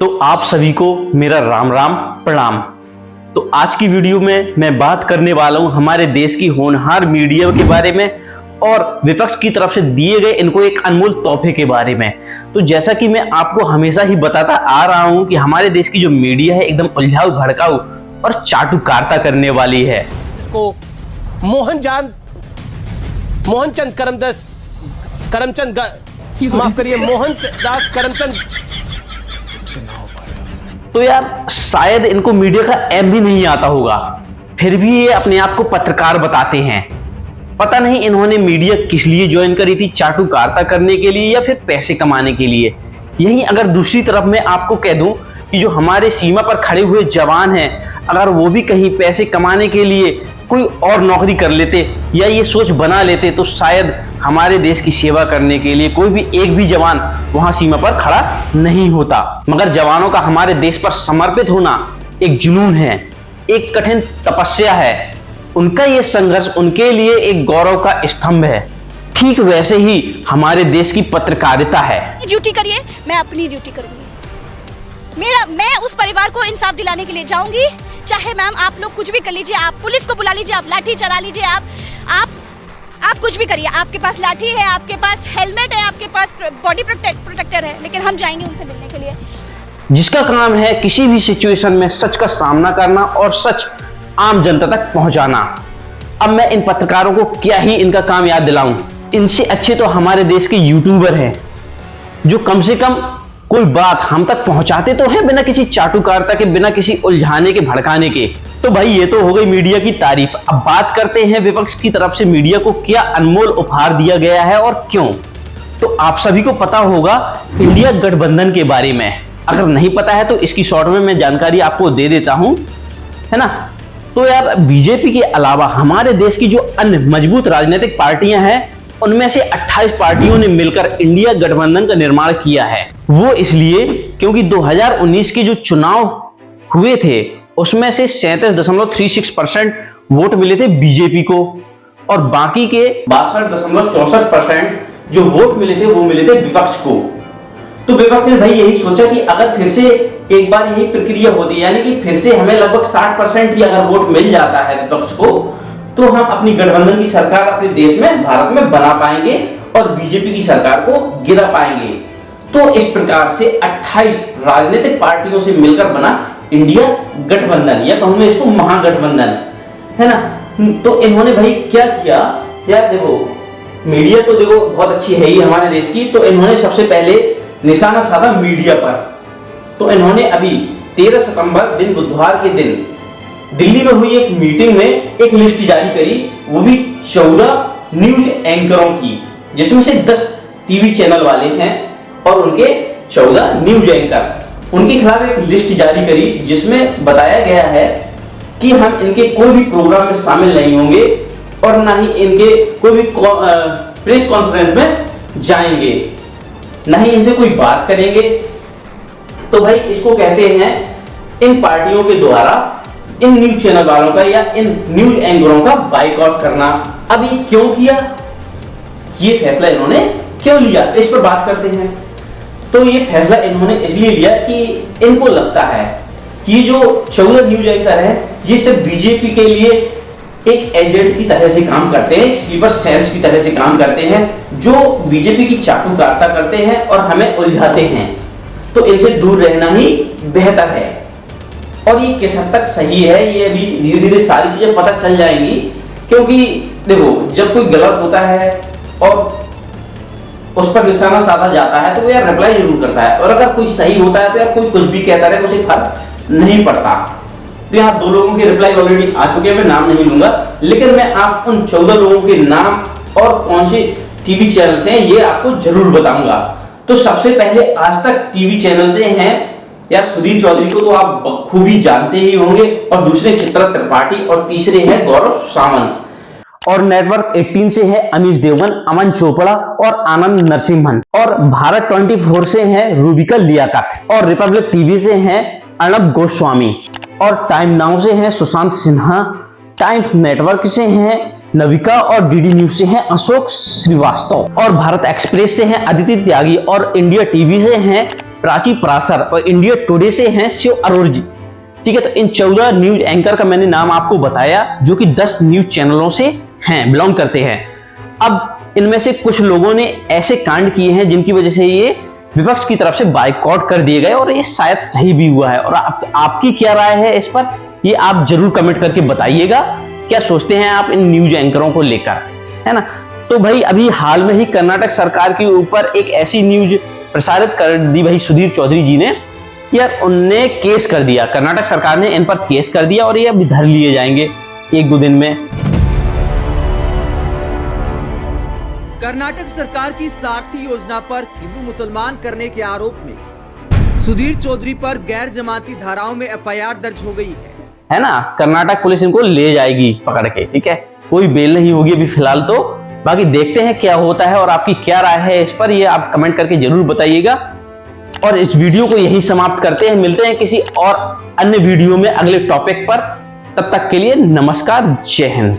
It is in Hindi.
तो आप सभी को मेरा राम राम प्रणाम। तो आज की वीडियो में मैं बात करने वाला हूं हमारे देश की होनहार मीडिया के बारे में और विपक्ष की तरफ से दिए गए इनको एक अनमोल तोहफे के बारे में। तो जैसा कि मैं आपको हमेशा ही बताता आ रहा हूं कि हमारे देश की जो मीडिया है एकदम उलझाऊ भड़काऊ और चाटुकारिता करने वाली है। इसको मोहनचंद करमचंद माफ करिए मोहनदास करमचंद। तो यार शायद इनको मीडिया का एम भी नहीं आता होगा, फिर भी ये अपने आप को पत्रकार बताते हैं। पता नहीं इन्होंने मीडिया किस लिए ज्वाइन करी थी, चाटुकारिता करने के लिए या फिर पैसे कमाने के लिए। यहीं अगर दूसरी तरफ मैं आपको कह दूं कि जो हमारे सीमा पर खड़े हुए जवान हैं, अगर वो भी कहीं पैसे कमाने के लिए कोई और नौकरी कर लेते या ये सोच बना लेते तो शायद हमारे देश की सेवा करने के लिए कोई भी एक भी जवान वहां सीमा पर खड़ा नहीं होता। मगर जवानों का हमारे देश पर समर्पित होना एक जुनून है, एक कठिन तपस्या है। उनका ये संघर्ष उनके लिए एक गौरव का स्तंभ है। ठीक वैसे ही हमारे देश की पत्रकारिता है। ड्यूटी करिए, मैं अपनी ड्यूटी करूंगी। मैं उस परिवार को इंसाफ दिलाने के लिए जाऊंगी, चाहे मैम आप लोग कुछ भी कर लीजिए, आप पुलिस को बुला लीजिए, आप लाठी चला लीजिए, आप कुछ भी करिए। आपके पास लाठी है, आपके पास हेलमेट है, आपके पास बॉडी प्रोटेक्टर है, लेकिन हम जाएंगे उनसे मिलने के लिए। जिसका काम है किसी भी सिचुएशन में सच का सामना करना और सच आम जनता तक पहुंचाना। अब मैं इन पत्रकारों को क्या ही इनका काम याद दिलाऊं। इनसे अच्छे तो हमारे देश के यूट्यूबर हैं, जो कम से कम कोई बात हम तक पहुंचाते तो हैं बिना किसी चाटुकारिता के, बिना किसी उलझाने के भड़काने के। तो भाई ये तो हो गई मीडिया की तारीफ। अब बात करते हैं विपक्ष की तरफ से मीडिया को क्या अनमोल उपहार दिया गया है और क्यों। तो आप सभी को पता होगा इंडिया गठबंधन के बारे में। अगर नहीं पता है तो इसकी शॉर्ट में मैं जानकारी आपको दे देता हूं, है ना। तो यार बीजेपी के अलावा हमारे देश की जो अन्य मजबूत राजनीतिक पार्टियां हैं, उनमें से 28 पार्टियों ने मिलकर इंडिया गठबंधन का निर्माण किया है। वो इसलिए क्योंकि 2019 के जो चुनाव हुए थे उसमें से 37.36% वोट मिले थे बीजेपी को और बाकी के 62.64% जो वोट मिले थे वो मिले थे विपक्ष को। तो विपक्ष ने भाई यही सोचा कि अगर फिर से एक बार यही प्रक्रिया होती, यानी कि फिर से हमें लगभग 60% ही अगर वोट मिल जाता है विपक्ष को, तो हम अपनी गठबंधन की सरकार अपने देश में भारत में बना पाएंगे और बीजेपी की सरकार को गिरा पाएंगे। तो इस प्रकार से 28 राजनीतिक पार्टियों से मिलकर बना इंडिया गठबंधन, या कहूं मैं इसको महागठबंधन, है ना। तो इन्होंने भाई क्या किया यार, देखो मीडिया तो देखो बहुत अच्छी है ही हमारे देश की। तो इन्होंने सबसे पहले निशाना साधा मीडिया पर। तो इन्होंने अभी 13 सितंबर दिन बुधवार के दिन दिल्ली में हुई एक मीटिंग में एक लिस्ट जारी करी, वो भी 14 न्यूज एंकरों की, जिसमें से 10 टीवी चैनल वाले हैं और उनके 14 न्यूज एंकर। उनके खिलाफ एक लिस्ट जारी करी जिसमें बताया गया है कि हम इनके कोई भी प्रोग्राम में शामिल नहीं होंगे और ना ही इनके कोई भी प्रेस कॉन्फ्रेंस में जाएंगे, ना ही इनसे कोई बात करेंगे। तो भाई इसको कहते हैं इन पार्टियों के द्वारा इन न्यूज चैनल वालों का या इन न्यूज एंकरों का बाइकआउट करना। अब ये क्यों किया, ये फैसला इन्होंने क्यों लिया, इस पर बात करते हैं। तो ये फैसला इन्होंने इसलिए लिया कि इनको लगता है कि ये जो 14 न्यूज एंकर है ये सिर्फ बीजेपी के लिए एक एजेंट की तरह से काम करते हैं, एक स्लीपर सेल्स की तरह से काम करते हैं, जो बीजेपी की चाटुकारिता करते हैं और हमें उलझाते हैं। तो इनसे दूर रहना ही बेहतर है। और ये किस हद तक सही है ये अभी धीरे धीरे सारी चीजें पता चल जाएंगी, क्योंकि देखो जब कोई गलत होता है और उस पर निशाना साधा जाता है तो वो यार रिप्लाई जरूर करता है, और अगर कोई सही होता है तो यार कोई कुछ भी कहता है, उसे फर्क नहीं पड़ता। तो यहाँ 2 लोगों के रिप्लाई ऑलरेडी आ चुके हैं, मैं नाम नहीं लूंगा, लेकिन मैं आप उन 14 लोगों के नाम और कौन से टीवी चैनल हैं ये आपको जरूर बताऊंगा। तो सबसे पहले आज तक टीवी चैनल से हैं यार सुधीर चौधरी को तो आप बखूबी जानते ही होंगे, और दूसरे चित्रा त्रिपाठी, और तीसरे हैं गौरव सावंत। और नेटवर्क 18 से है अनीश देवगन, अमन चोपड़ा और आनंद नरसिम्हन। और भारत 24 से है रूबिका लियाकत, और रिपब्लिक टीवी से है अर्णब गोस्वामी, और टाइम नाउ से है सुशांत सिन्हा, टाइम्स नेटवर्क से है नविका, और डीडी न्यूज से है अशोक श्रीवास्तव, और भारत एक्सप्रेस से है अदिति त्यागी, और इंडिया टीवी से है प्राची पराशर और इंडिया टुडे से हैं शिव अरोड़ जी। ठीक है, तो इन 14 न्यूज एंकर का मैंने नाम आपको बताया जो कि 10 न्यूज चैनलों से हैं, बिलोंग करते हैं। अब इनमें से कुछ लोगों ने ऐसे कांड किए हैं जिनकी वजह से ये विपक्ष की तरफ से बाइकआउट कर दिए गए और ये शायद सही भी हुआ है। और आपकी क्या राय है इस पर, ये आप जरूर कमेंट करके बताइएगा। क्या सोचते हैं आप इन न्यूज एंकरों को लेकर, है ना। तो भाई अभी हाल में ही कर्नाटक सरकार के ऊपर एक ऐसी न्यूज प्रसारित कर दी भाई सुधीर चौधरी जी ने, यार उनने केस कर दिया, कर्नाटक सरकार ने इन पर केस कर दिया और ये अभी धर लिए जाएंगे 1-2 दिन में। कर्नाटक सरकार की सारथी योजना पर हिंदू मुसलमान करने के आरोप में सुधीर चौधरी पर गैर जमानती धाराओं में एफआईआर दर्ज हो गई है ना। कर्नाटक पुलिस इनको ले जाएगी पकड़ के, ठीक है, कोई बेल नहीं होगी अभी फिलहाल तो। बाकी देखते हैं क्या होता है और आपकी क्या राय है इस पर, ये आप कमेंट करके जरूर बताइएगा। और इस वीडियो को यही समाप्त करते हैं, मिलते हैं किसी और अन्य वीडियो में अगले टॉपिक पर। तब तक के लिए नमस्कार, जय हिंद।